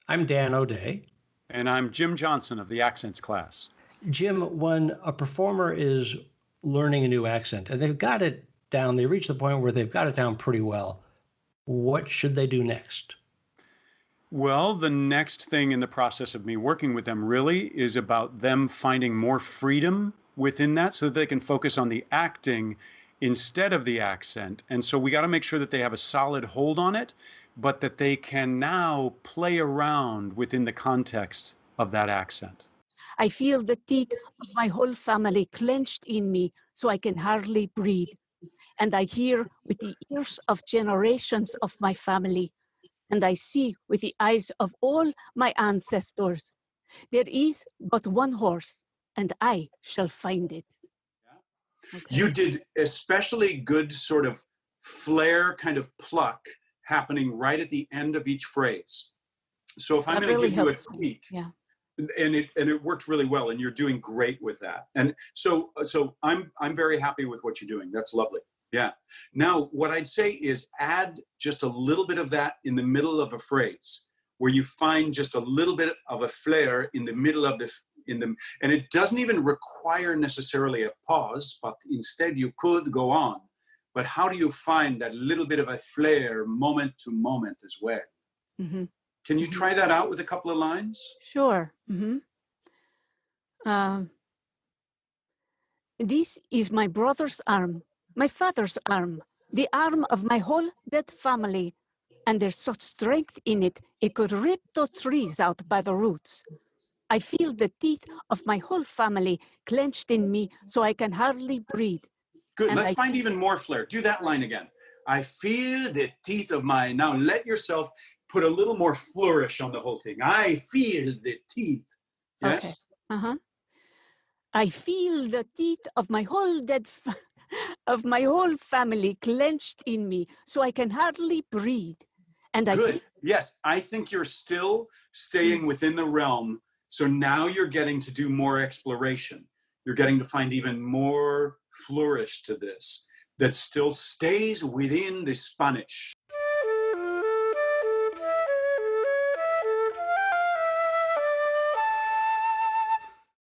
I'm Dan O'Day. And I'm Jim Johnson of the Accents class. Jim, when a performer is learning a new accent and they've got it down, they reach the point where they've got it down pretty well. What should they do next? Well, the next thing in the process of me working with them really is about them finding more freedom within that so that they can focus on the acting instead of the accent. And so we got to make sure that they have a solid hold on it, but that they can now play around within the context of that accent. I feel the teeth of my whole family clenched in me so I can hardly breathe. And I hear with the ears of generations of my family. And I see with the eyes of all my ancestors. There is but one horse, and I shall find it. Okay. You did especially good sort of flair kind of pluck happening right at the end of each phrase. So if I'm going to give you a tweak, yeah. And it worked really well, and you're doing great with that. And so I'm very happy with what you're doing. That's lovely. Yeah. Now, what I'd say is add just a little bit of that in the middle of a phrase, where you find just a little bit of a flair in the middle of and it doesn't even require necessarily a pause, but instead you could go on. But how do you find that little bit of a flair moment to moment as well? Mm-hmm. Can you try that out with a couple of lines? Sure. Mm-hmm. This is my brother's arm, my father's arm, the arm of my whole dead family. And there's such strength in it, it could rip those trees out by the roots. I feel the teeth of my whole family clenched in me so I can hardly breathe. Good. And let's find even more flair. Do that line again. I feel the teeth of my... Now let yourself put a little more flourish on the whole thing. I feel the teeth. Yes? Okay. Uh-huh. I feel the teeth of my whole of my whole family clenched in me so I can hardly breathe. And Good. Yes, I think you're still staying within the realm. So now you're getting to do more exploration. You're getting to find even more flourish to this that still stays within the Spanish.